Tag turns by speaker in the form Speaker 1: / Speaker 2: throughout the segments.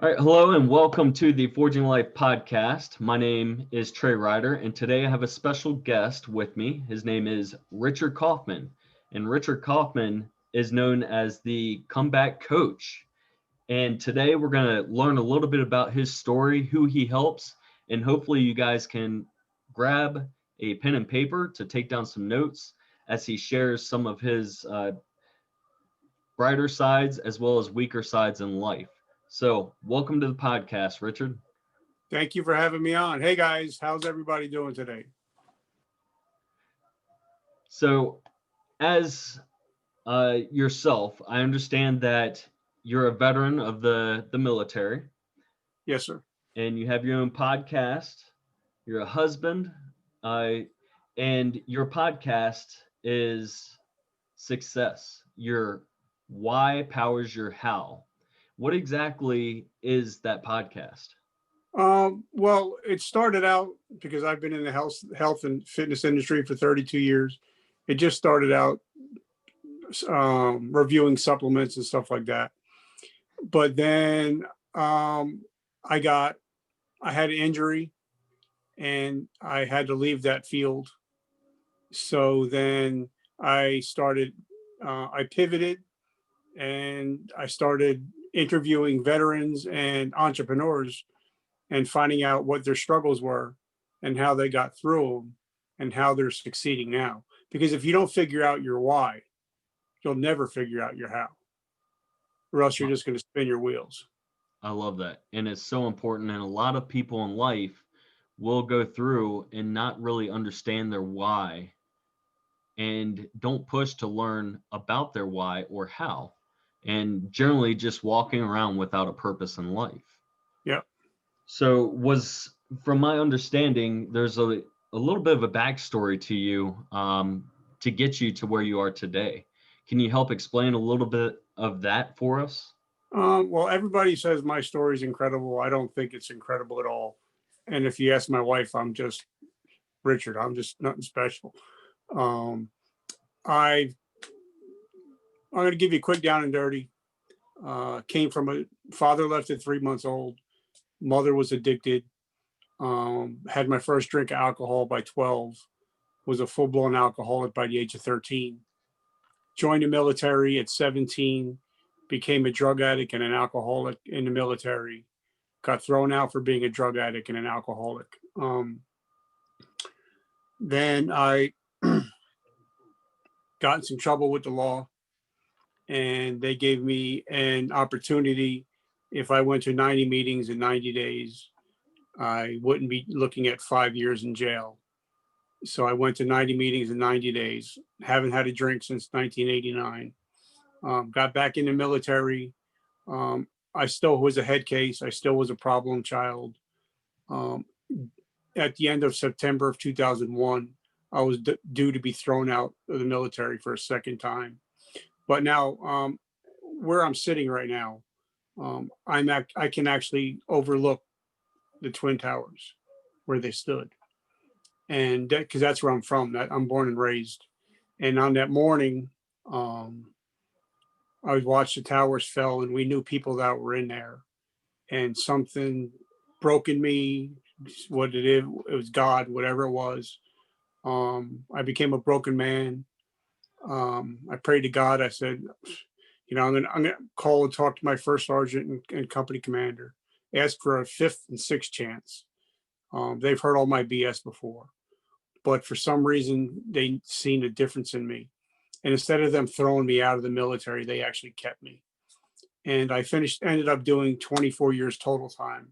Speaker 1: All right, hello and welcome to the Forging Life podcast. My name is Trey Ryder, and today I have a special guest with me. His name is Richard Kaufman, and Richard Kaufman is known as the comeback coach. And today we're going to learn a little bit about his story, who he helps, and hopefully you guys can grab a pen and paper to take down some notes as he shares some of his brighter sides as well as weaker sides in life. So, welcome to the podcast, Richard.
Speaker 2: Thank you for having me on. Hey guys, how's everybody doing today?
Speaker 1: So, as yourself, I understand that you're a veteran of the military
Speaker 2: Yes, sir.
Speaker 1: and you have your own podcast. You're a husband, uh, and your podcast is Success. Your why powers your how. What exactly is that podcast?
Speaker 2: Well, it started out because I've been in the health and fitness industry for 32 years. It just started out reviewing supplements and stuff like that. But then I got I had an injury and I had to leave that field. So then I pivoted and I started interviewing veterans and entrepreneurs and finding out what their struggles were and how they got through them and how they're succeeding now. Because if you don't figure out your why, you'll never figure out your how, or else you're just going to spin your wheels.
Speaker 1: I love that. And it's so important. And a lot of people in life will go through and not really understand their why and don't push to learn about their why or how, and generally just walking around without a purpose in life.
Speaker 2: Yeah.
Speaker 1: So, from my understanding, there's a little bit of a backstory to you to get you to where you are today. Can you help explain a little bit of that for us?
Speaker 2: Well, everybody says my story is incredible. I don't think it's incredible at all. And if you ask my wife, I'm just Richard. I'm just nothing special. Um, I I'm going to give you a quick down and dirty. Came from a father left at 3 months old. Mother was addicted. Had my first drink of alcohol by 12. Was a full blown alcoholic by the age of 13. Joined the military at 17. Became a drug addict and an alcoholic in the military. Got thrown out for being a drug addict and an alcoholic. Then I got in some trouble with the law, and they gave me an opportunity. If I went to 90 meetings in 90 days, I wouldn't be looking at 5 years in jail. So I went to 90 meetings in 90 days. Haven't had a drink since 1989. Got back in the military. I still was a head case. I still was a problem child. Um, at the end of September of 2001, I was due to be thrown out of the military for a second time. But now, where I'm sitting right now, I can actually overlook the Twin Towers where they stood, and because that's where I'm from. That I'm born and raised. And on that morning, I watched the towers fell, and we knew people that were in there, and something broke in me. What it was God, whatever it was. I became a broken man. I prayed to God. I said, I'm gonna call and talk to my first sergeant and company commander, ask for a fifth and sixth chance. They've heard all my BS before, but for some reason they seen a difference in me. And instead of them throwing me out of the military, they actually kept me. And I ended up doing 24 years total time,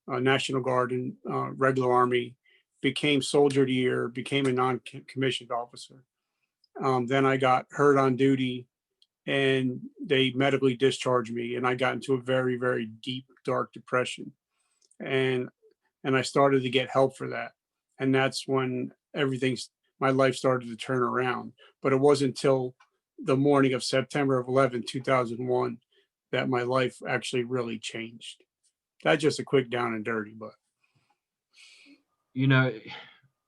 Speaker 2: National Guard and regular Army, became Soldier of the Year, became a non-commissioned officer. Then I got hurt on duty and they medically discharged me, and I got into a very, very deep, dark depression. And I started to get help for that. And that's when my life started to turn around. But it wasn't until the morning of September 11, 2001, that my life actually really changed. That's just a quick down and dirty, but.
Speaker 1: You know,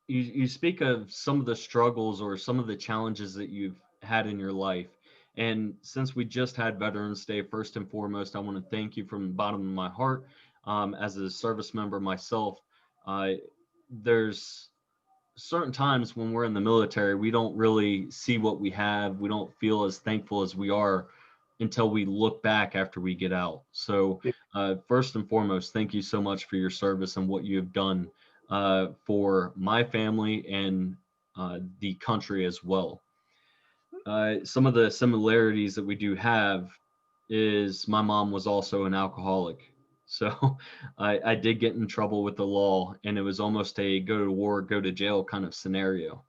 Speaker 1: you speak of some of the struggles or some of the challenges that you've had in your life. And since we just had Veterans Day, first and foremost, I want to thank you from the bottom of my heart. As a service member myself, uh, there's certain times when we're in the military, we don't really see what we have. We don't feel as thankful as we are until we look back after we get out. So, first and foremost, thank you so much for your service and what you have done for my family and the country as well. Some of the similarities that we do have is my mom was also an alcoholic. So I did get in trouble with the law, and it was almost a go to war, go to jail kind of scenario.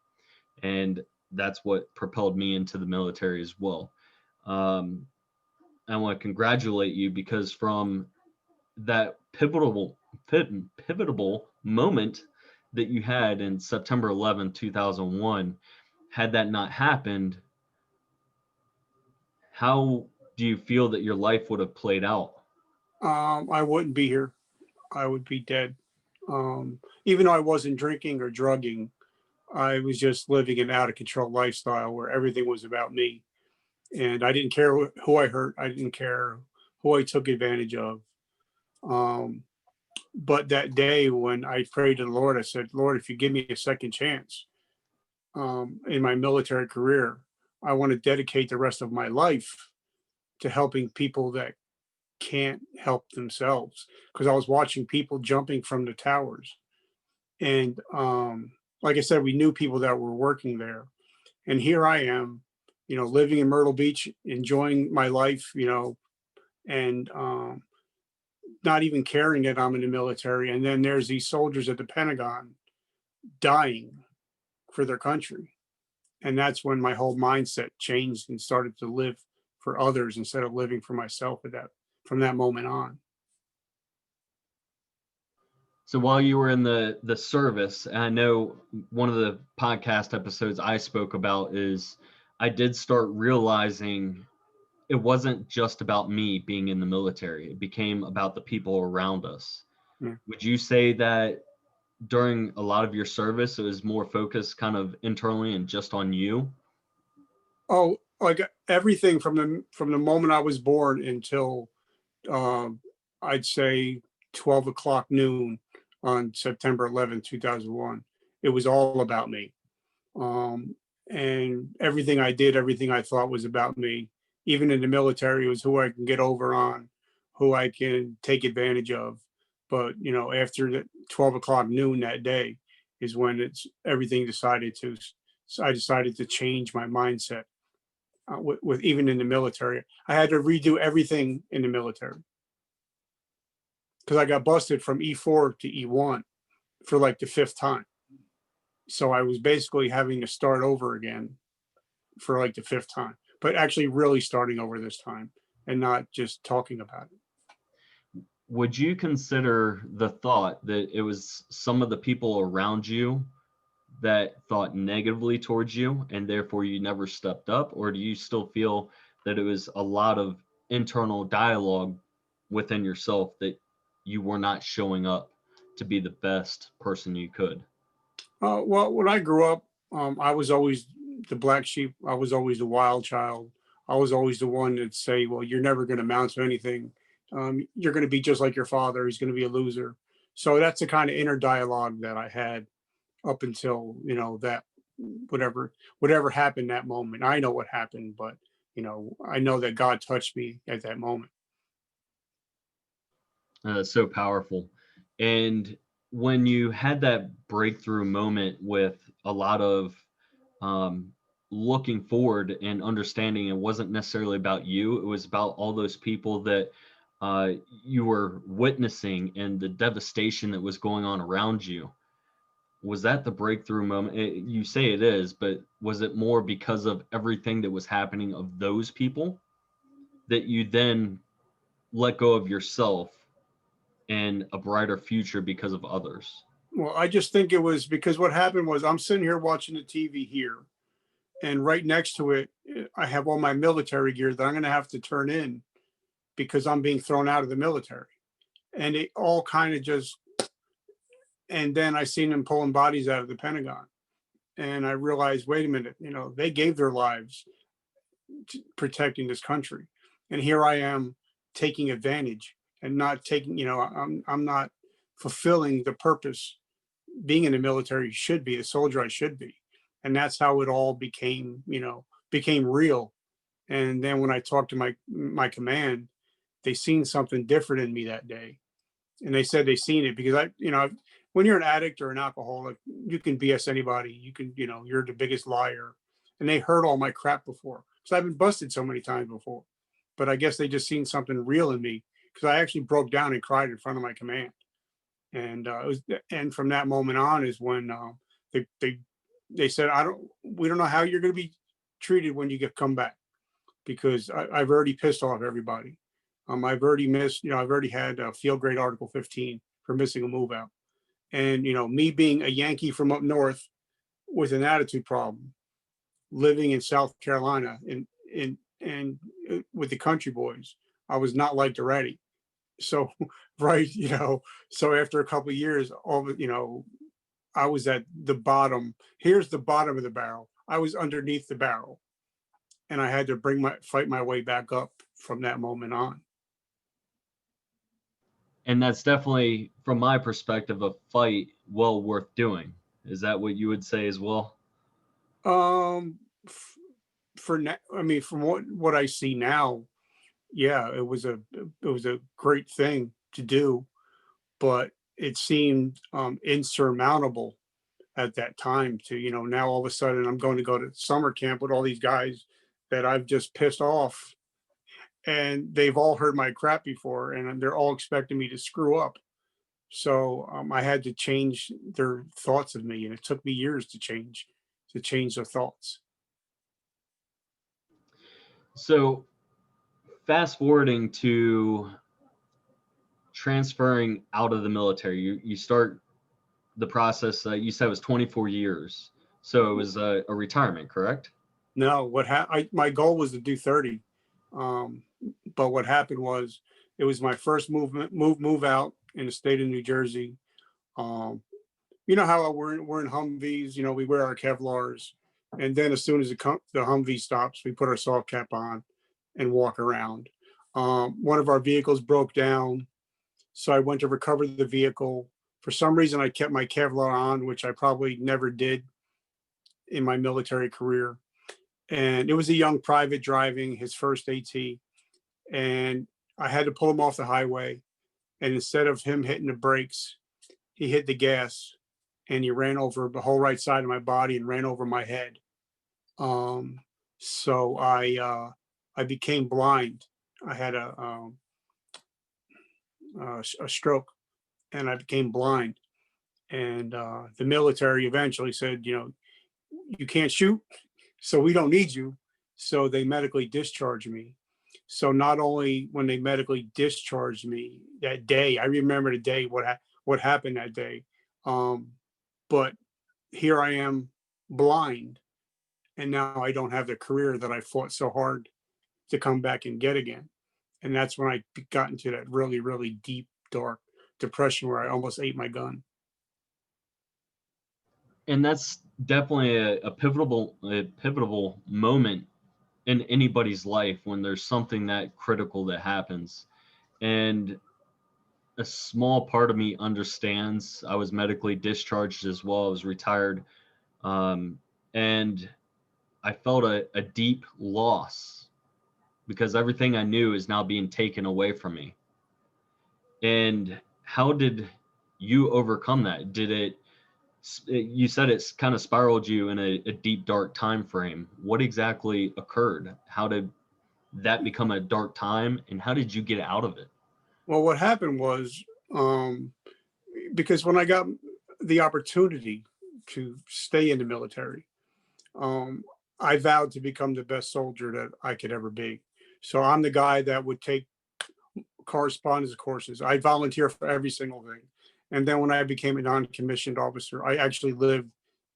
Speaker 1: And that's what propelled me into the military as well. Um, I want to congratulate you because from that pivotal moment that you had in September 11th, 2001, had that not happened, how do you feel that your life would have played out?
Speaker 2: I wouldn't be here. I would be dead. Even though I wasn't drinking or drugging, I was just living an out of control lifestyle where everything was about me. And I didn't care who I hurt. I didn't care who I took advantage of. Um, but that day when I prayed to the Lord, I said, Lord, if you give me a second chance in my military career, I want to dedicate the rest of my life to helping people that can't help themselves. Because I was watching people jumping from the towers. And like I said, we knew people that were working there. And here I am, living in Myrtle Beach, enjoying my life, and not even caring that I'm in the military. And then there's these soldiers at the Pentagon dying for their country. And that's when my whole mindset changed and started to live for others instead of living for myself from that moment on.
Speaker 1: So while you were in the service, and I know one of the podcast episodes I spoke about is I did start realizing it wasn't just about me being in the military. It became about the people around us.
Speaker 2: Yeah.
Speaker 1: Would you say that during a lot of your service, it was more focused kind of internally and just on you?
Speaker 2: Oh, like everything from the moment I was born until um, I'd say 12 o'clock noon on September 11th, 2001. It was all about me. Um, and everything I did, everything I thought was about me. Even in the military, it was who I can get over on, who I can take advantage of. But after the 12 o'clock noon that day is when it's everything decided to. So I decided to change my mindset. With even in the military, I had to redo everything in the military because I got busted from E4 to E1 for like the fifth time. So I was basically having to start over again for like the fifth time, but actually really starting over this time and not just talking about it.
Speaker 1: Would you consider the thought that it was some of the people around you that thought negatively towards you and therefore you never stepped up? Or do you still feel that it was a lot of internal dialogue within yourself that you were not showing up to be the best person you could?
Speaker 2: Well, when I grew up, I was always the black sheep. I was always the wild child. I was always the one that'd say, well, you're never going to amount to anything. You're going to be just like your father. He's going to be a loser. So that's the kind of inner dialogue that I had up until, that whatever happened that moment. I know what happened, but, I know that God touched me at that moment.
Speaker 1: So powerful. And when you had that breakthrough moment with a lot of um, looking forward and understanding it wasn't necessarily about you, it was about all those people that uh, you were witnessing and the devastation that was going on around you. Was that the breakthrough moment? You say it is, but was it more because of everything that was happening of those people that you then let go of yourself and a brighter future because of others?
Speaker 2: Well, I just think it was because what happened was I'm sitting here watching the TV here, and right next to it, I have all my military gear that I'm going to have to turn in because I'm being thrown out of the military. And it all kind of just, and then I seen them pulling bodies out of the Pentagon. And I realized, wait a minute, they gave their lives. protecting this country. And here I am taking advantage and not taking, I'm not fulfilling the purpose being in the military should be, the soldier I should be. And that's how it all became real. And then when I talked to my command, they seen something different in me that day. And they said they seen it because when you're an addict or an alcoholic, you can BS anybody. You can, you're the biggest liar. And they heard all my crap before. So I've been busted so many times before. But I guess they just seen something real in me because I actually broke down and cried in front of my command. And and from that moment on is when they, they they said, we don't know how you're going to be treated when you come back, because I've already pissed off everybody. I've already missed, I've already had a field grade Article 15 for missing a move out. And, me being a Yankee from up north with an attitude problem, living in South Carolina and with the country boys, I was not liked already. So, right, so after a couple of years, I was at the bottom. Here's the bottom of the barrel. I was underneath the barrel, and I had to fight my way back up from that moment on.
Speaker 1: And that's definitely, from my perspective, a fight well worth doing. Is that what you would say as well?
Speaker 2: For now, I mean, from what I see now, yeah, it was a great thing to do, but it seemed insurmountable at that time to, now all of a sudden I'm going to summer camp with all these guys that I've just pissed off, and they've all heard my crap before, and they're all expecting me to screw up. So I had to change their thoughts of me, and it took me years to change their thoughts.
Speaker 1: So, fast forwarding to transferring out of the military, you start the process. You said it was 24 years. So it was a retirement, correct?
Speaker 2: No, my goal was to do 30. But what happened was it was my first move out in the state of New Jersey. Um, you know how we're in Humvees, we wear our Kevlars. And then as soon as the Humvee stops, we put our soft cap on and walk around. One of our vehicles broke down. So I went to recover the vehicle. For some reason, I kept my Kevlar on, which I probably never did in my military career. And it was a young private driving his first AT. And I had to pull him off the highway. And instead of him hitting the brakes, he hit the gas, and he ran over the whole right side of my body and ran over my head. So I became blind. I had a stroke, and I became blind. And the military eventually said, you can't shoot, so we don't need you. So they medically discharged me. So not only when they medically discharged me that day, I remember the day, what happened that day. But here I am blind, and now I don't have the career that I fought so hard to come back and get again. And that's when I got into that really, really deep, dark depression where I almost ate my gun.
Speaker 1: And that's definitely a pivotal moment in anybody's life when there's something that critical that happens. And a small part of me understands. I was medically discharged as well. I was retired. And I felt a deep loss because everything I knew is now being taken away from me. And how did you overcome that? You said it's kind of spiraled you in a deep, dark time frame. What exactly occurred? How did that become a dark time, and how did you get out of it?
Speaker 2: Well, what happened was, because when I got the opportunity to stay in the military, I vowed to become the best soldier that I could ever be. So I'm the guy that would take correspondence courses. I volunteer for every single thing. And then when I became a non-commissioned officer, I actually lived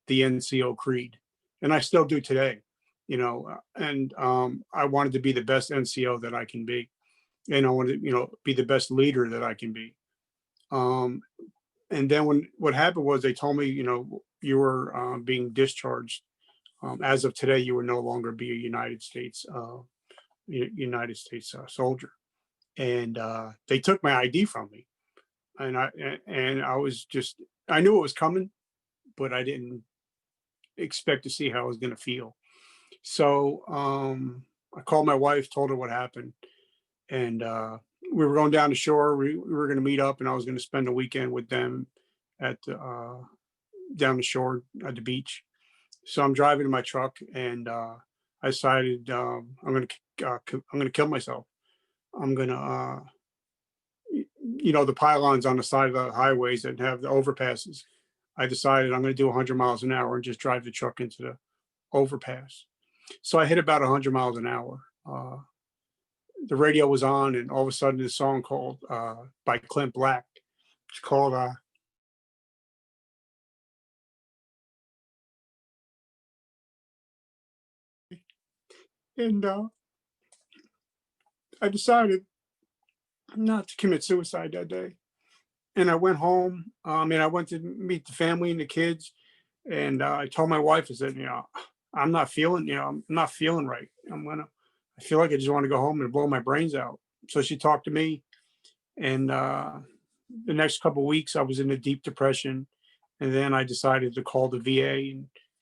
Speaker 2: the NCO creed, and I still do today. And I wanted to be the best NCO that I can be, and I wanted to, be the best leader that I can be. And then what happened was they told me, you were being discharged As of today, you would no longer be a United States soldier. And they took my ID from me, and I was just, I knew it was coming, but I didn't expect to see how I was going to feel. So I called my wife, told her what happened, and we were going down the shore. We were going to meet up, and I was going to spend the weekend with them at the, down the shore at the beach. So I'm driving in my truck, and I decided I'm going to kill myself. I'm going to, the pylons on the side of the highways that have the overpasses. I decided I'm going to do 100 miles an hour and just drive the truck into the overpass. So I hit about 100 miles an hour. The radio was on, and all of a sudden, this song called by Clint Black. It's called and I decided not to commit suicide that day. And I went home. And I went to meet the family and the kids. And I told my wife, I said, I'm not feeling, I'm not feeling right. I feel like I just want to go home and blow my brains out. So she talked to me, and the next couple of weeks I was in a deep depression. And then I decided to call the VA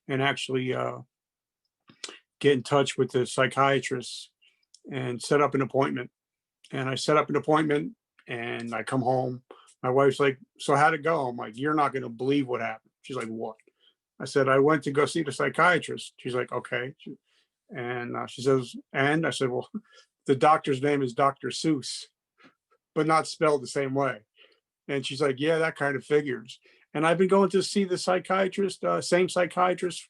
Speaker 2: and actually get in touch with the psychiatrist and set up an appointment. And I set up an appointment, and I come home. My wife's like, "So how'd it go?" I'm like, "You're not going to believe what happened." She's like, "What?" I said, "I went to go see the psychiatrist." She's like, "Okay." And she says, and I said, "Well, the doctor's name is Dr. Seuss, but not spelled the same way." And she's like, "Yeah, that kind of figures." And I've been going to see the psychiatrist, same psychiatrist,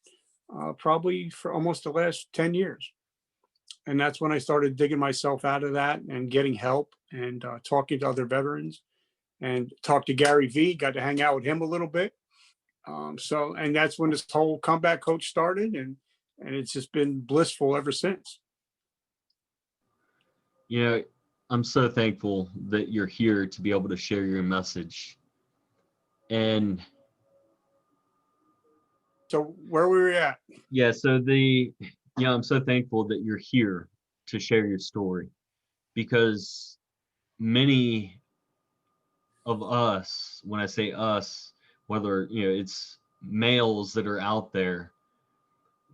Speaker 2: probably for almost the last 10 years. And that's when I started digging myself out of that and getting help, and talking to other veterans, and talked to Gary V, got to hang out with him a little bit. And that's when this whole comeback coach started, and it's just been blissful ever since.
Speaker 1: You know, I'm so thankful that you're here to be able to share your message. And
Speaker 2: So where were we at?
Speaker 1: yeah, I'm so thankful that you're here to share your story, because many of us, when I say us, whether, it's males that are out there,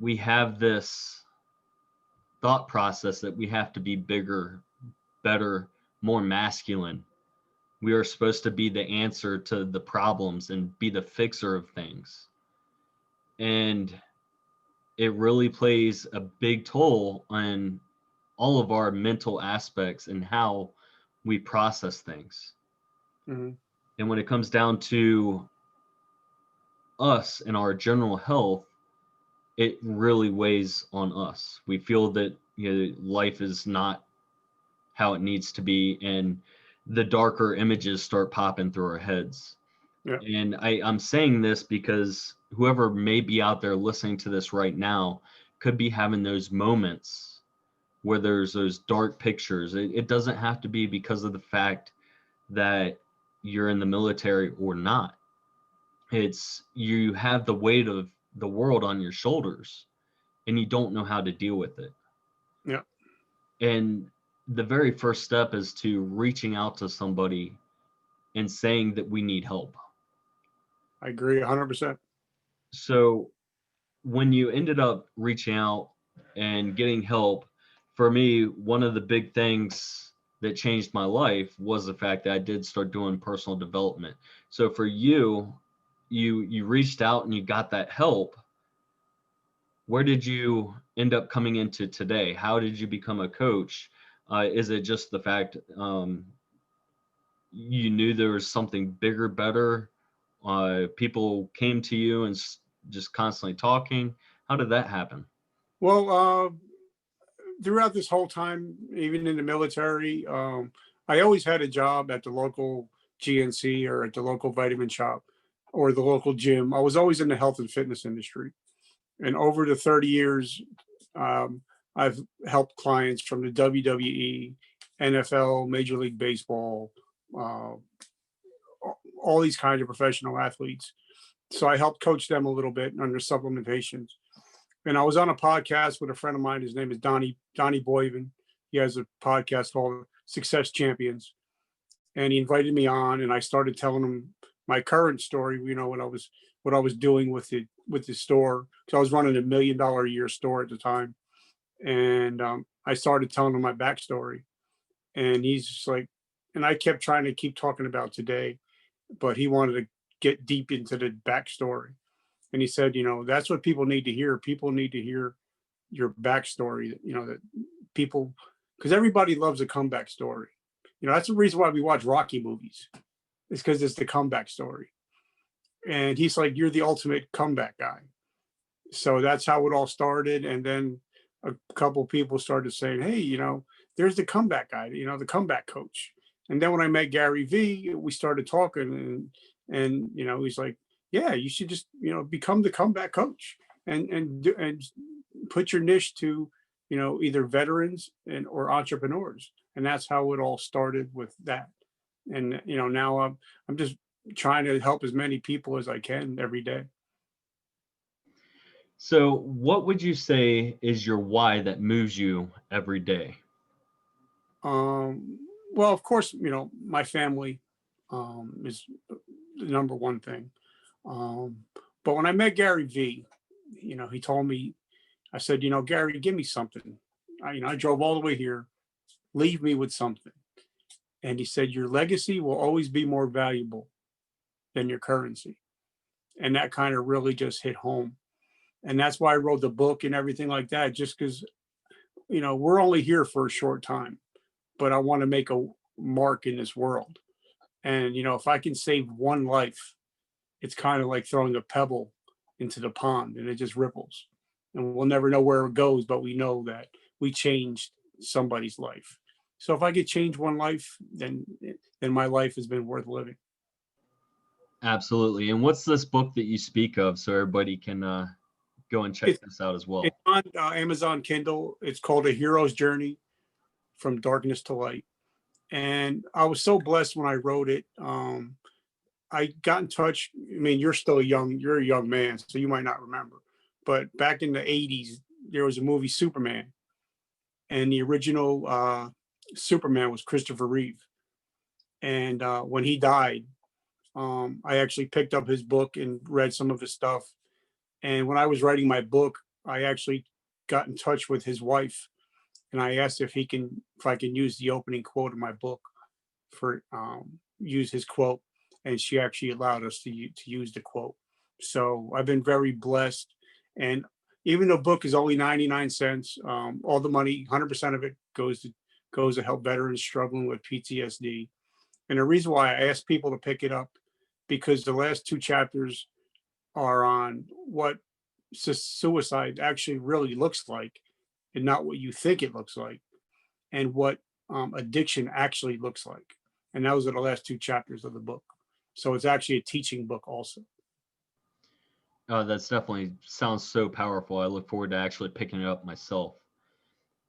Speaker 1: we have this thought process that we have to be bigger, better, more masculine. We are supposed to be the answer to the problems and be the fixer of things. And it really plays a big toll on all of our mental aspects and how we process things.
Speaker 2: Mm-hmm.
Speaker 1: And when it comes down to us and our general health, it really weighs on us. We feel that life is not how it needs to be, and the darker images start popping through our heads.
Speaker 2: Yeah.
Speaker 1: And I'm saying this because whoever may be out there listening to this right now could be having those moments where there's those dark pictures. It doesn't have to be because of the fact that you're in the military or not. It's you have the weight of the world on your shoulders, and you don't know how to deal with it.
Speaker 2: Yeah.
Speaker 1: And the very first step is to reaching out to somebody and saying that we need help.
Speaker 2: I agree 100%.
Speaker 1: So when you ended up reaching out and getting help, for me, one of the big things that changed my life was the fact that I did start doing personal development. So for you, you reached out and you got that help. Where did you end up coming into today? How did you become a coach? Is it just the fact you knew there was something bigger, better? People came to you and just constantly talking. How did that happen?
Speaker 2: Well, throughout this whole time, even in the military, I always had a job at the local GNC or at the local vitamin shop or the local gym. I was always in the health and fitness industry. And over the 30 years, I've helped clients from the WWE, NFL, Major League Baseball, uh, all these kinds of professional athletes. So I helped coach them a little bit under supplementations. And I was on a podcast with a friend of mine. His name is Donnie Boyven. He has a podcast called Success Champions, and he invited me on, and I started telling him my current story. What I was doing with the store, because I was running $1 million a year store at the time, and I started telling him my backstory, and he's just like, and I kept trying to keep talking about today, but he wanted to get deep into the backstory. And he said, that's what people need to hear. People need to hear your backstory, that people, because everybody loves a comeback story. That's the reason why we watch Rocky movies. It's because it's the comeback story. And he's like, you're the ultimate comeback guy. So that's how it all started. And then a couple people started saying, hey, there's the comeback guy, the comeback coach. And then when I met Gary V, we started talking, and he's like, yeah, you should just, become the comeback coach and put your niche to, either veterans or entrepreneurs. And that's how it all started with that. And, now I'm just trying to help as many people as I can every day.
Speaker 1: So what would you say is your why that moves you every day?
Speaker 2: Well, of course, my family is the number one thing. Um, but when I met Gary V, he told me, I said, Gary, give me something. I drove all the way here. Leave me with something. And he said, your legacy will always be more valuable than your currency. And that kind of really just hit home. And that's why I wrote the book and everything like that, just because, we're only here for a short time, but I want to make a mark in this world. And, if I can save one life, it's kind of like throwing a pebble into the pond, and it just ripples. And we'll never know where it goes, but we know that we changed somebody's life. So if I could change one life, then my life has been worth living.
Speaker 1: Absolutely. And what's this book that you speak of so everybody can go and check this out as well?
Speaker 2: It's on Amazon Kindle. It's called A Hero's Journey from Darkness to Light. And I was so blessed when I wrote it. I got in touch. I mean, you're a young man, so you might not remember. But back in the 80s, there was a movie, Superman. And the original Superman was Christopher Reeve. And when he died, I actually picked up his book and read some of his stuff. And when I was writing my book, I actually got in touch with his wife, and I asked if I can use the opening quote of my book for use his quote, and she actually allowed us to use the quote. So I've been very blessed. And even though the book is only 99 cents, all the money, 100% of it goes to help veterans struggling with PTSD. And the reason why I ask people to pick it up, because the last 2 chapters are on what suicide actually really looks like, and not what you think it looks like, and what addiction actually looks like. And those are the last 2 chapters of the book. So it's actually a teaching book also.
Speaker 1: That's definitely sounds so powerful. I look forward to actually picking it up myself.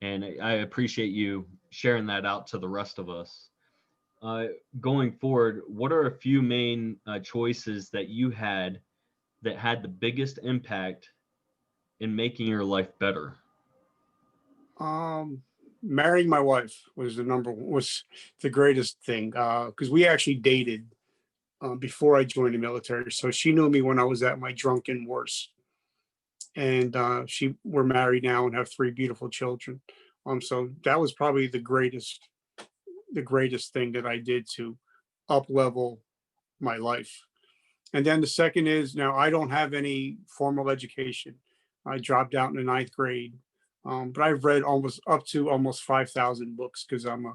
Speaker 1: And I appreciate you sharing that out to the rest of us. Going forward, what are a few main choices that you had that had the biggest impact in making your life better?
Speaker 2: Marrying my wife was the greatest thing, because we actually dated before I joined the military. So she knew me when I was at my drunken worst. And we're married now and have 3 beautiful children. So that was probably the greatest thing that I did to up level my life. And then the second is, now I don't have any formal education. I dropped out in the 9th grade, but I've read almost 5,000 books, because I'm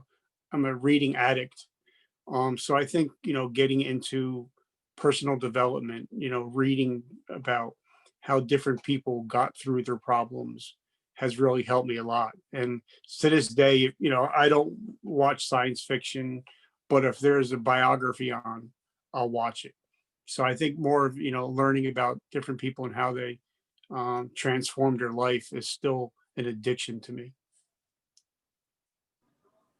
Speaker 2: a reading addict. So I think, getting into personal development, reading about how different people got through their problems has really helped me a lot. And to this day, I don't watch science fiction, but if there's a biography on, I'll watch it. So I think more of, learning about different people and how they transformed their life is still an addiction to me.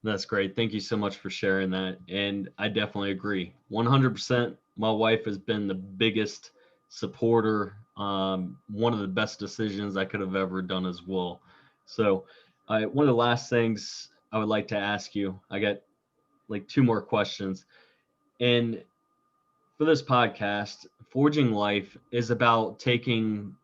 Speaker 1: That's great. Thank you so much for sharing that. And I definitely agree. 100%. My wife has been the biggest supporter One of the best decisions I could have ever done as well. So, one of the last things I would like to ask you, I got like two more questions. And for this podcast, Forging Life is about taking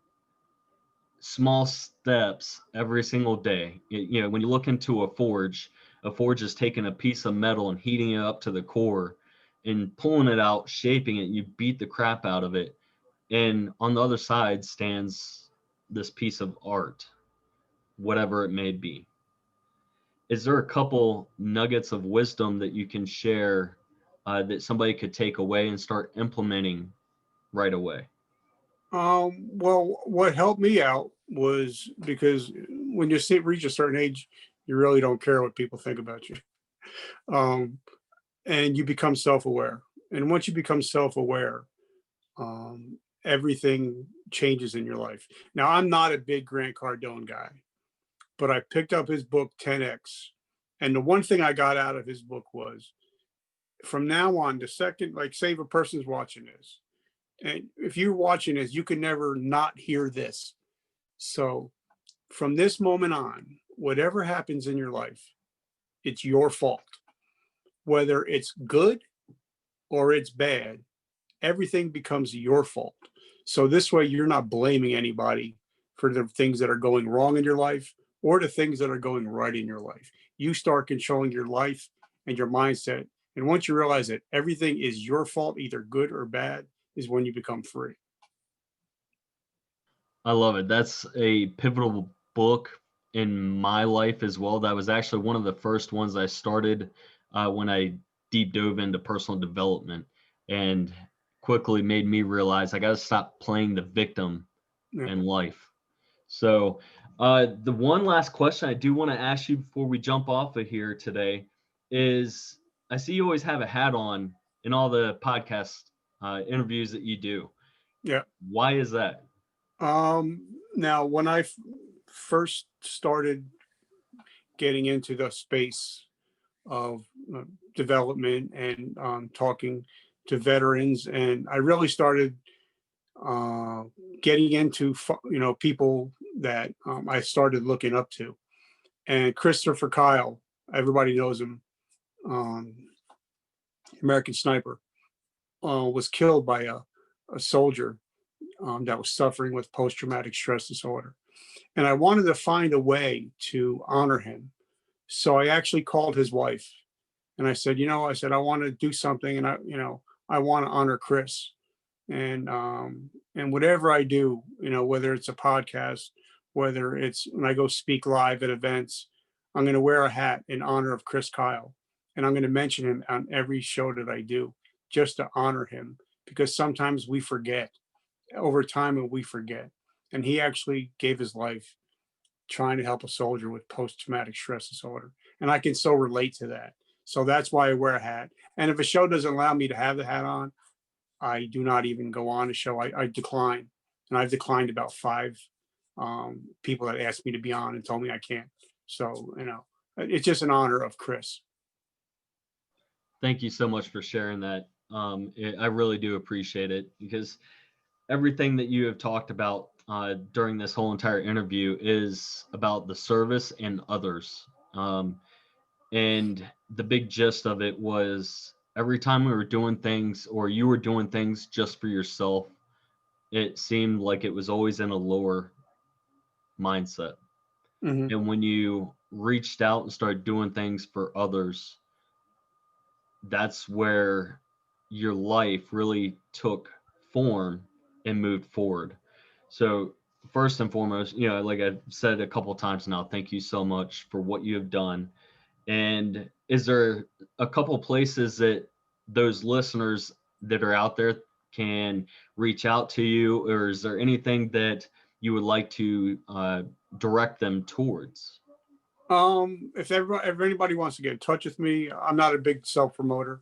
Speaker 1: small steps every single day. When you look into a forge is taking a piece of metal and heating it up to the core and pulling it out, shaping it. You beat the crap out of it. And on the other side stands this piece of art, whatever it may be. Is there a couple nuggets of wisdom that you can share that somebody could take away and start implementing right away?
Speaker 2: Well, what helped me out was because when you reach a certain age, you really don't care what people think about you. Um, and you become self-aware. And once you become self-aware, everything changes in your life. Now, I'm not a big Grant Cardone guy, but I picked up his book 10X. And the one thing I got out of his book was from now on, the second, like, say if a person's watching this, and if you're watching this, you can never not hear this. So from this moment on, whatever happens in your life, it's your fault. Whether it's good or it's bad, everything becomes your fault. So this way, you're not blaming anybody for the things that are going wrong in your life or the things that are going right in your life. You start controlling your life and your mindset. And once you realize that everything is your fault, either good or bad, is when you become free.
Speaker 1: I love it. That's a pivotal book in my life as well. That was actually one of the first ones I started when I deep dove into personal development, and quickly made me realize I got to stop playing the victim
Speaker 2: Yeah.
Speaker 1: in life. So, the one last question I do want to ask you before we jump off of here today is I see you always have a hat on in all the podcast interviews that you do.
Speaker 2: Yeah.
Speaker 1: Why is that?
Speaker 2: Now, when I first started getting into the space of development and talking to veterans, and I really started uh, getting into people that I started looking up to. And Christopher Kyle, everybody knows him, um, American Sniper, was killed by a soldier that was suffering with post-traumatic stress disorder. And I wanted to find a way to honor him. So I actually called his wife and I said, I want to do something, and I want to honor Chris. And whatever I do, whether it's a podcast, whether it's when I go speak live at events, I'm going to wear a hat in honor of Chris Kyle, and I'm going to mention him on every show that I do, just to honor him, because sometimes we forget over time, and we forget. And he actually gave his life trying to help a soldier with post-traumatic stress disorder, and I can so relate to that. So that's why I wear a hat. And if a show doesn't allow me to have the hat on, I do not even go on a show. I decline, and I've declined about five people that asked me to be on and told me I can't. So it's just an honor of Chris.
Speaker 1: Thank you so much for sharing that. I really do appreciate it, because everything that you have talked about during this whole entire interview is about the service and others. And the big gist of it was every time we were doing things, or you were doing things just for yourself, it seemed like it was always in a lower mindset.
Speaker 2: Mm-hmm.
Speaker 1: And when you reached out and started doing things for others, that's where your life really took form and moved forward. So first and foremost, like I've said a couple of times now, thank you so much for what you have done. And is there a couple places that those listeners that are out there can reach out to you, or is there anything that you would like to direct them towards?
Speaker 2: If anybody wants to get in touch with me, I'm not a big self promoter.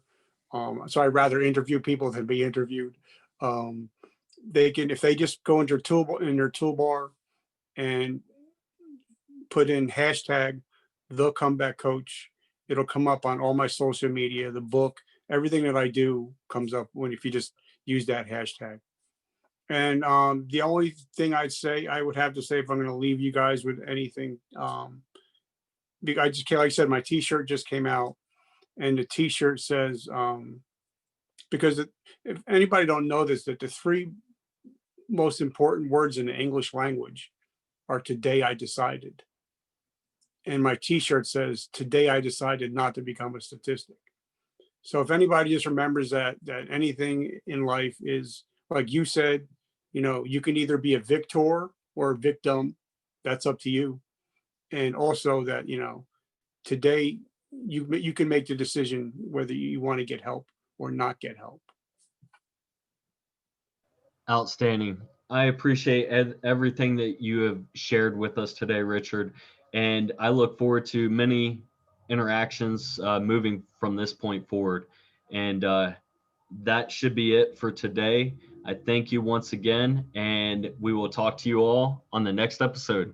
Speaker 2: So I'd rather interview people than be interviewed. Um, they can, if they just go into their toolbar and put in hashtag the comeback coach, it'll come up on all my social media, the book, everything that I do comes up if you just use that hashtag. And the only thing I would have to say if I'm going to leave you guys with anything, I just like I said, my T-shirt just came out, and the T-shirt says, because if anybody don't know this, that the three most important words in the English language are "Today I decided," and my T-shirt says, "Today I decided not to become a statistic." So if anybody just remembers that anything in life is like you said, you can either be a victor or a victim. That's up to you. And also that, today you can make the decision whether you want to get help or not get help.
Speaker 1: Outstanding. I appreciate everything that you have shared with us today, Richard, and I look forward to many interactions moving from this point forward. And that should be it for today. I thank you once again, and we will talk to you all on the next episode.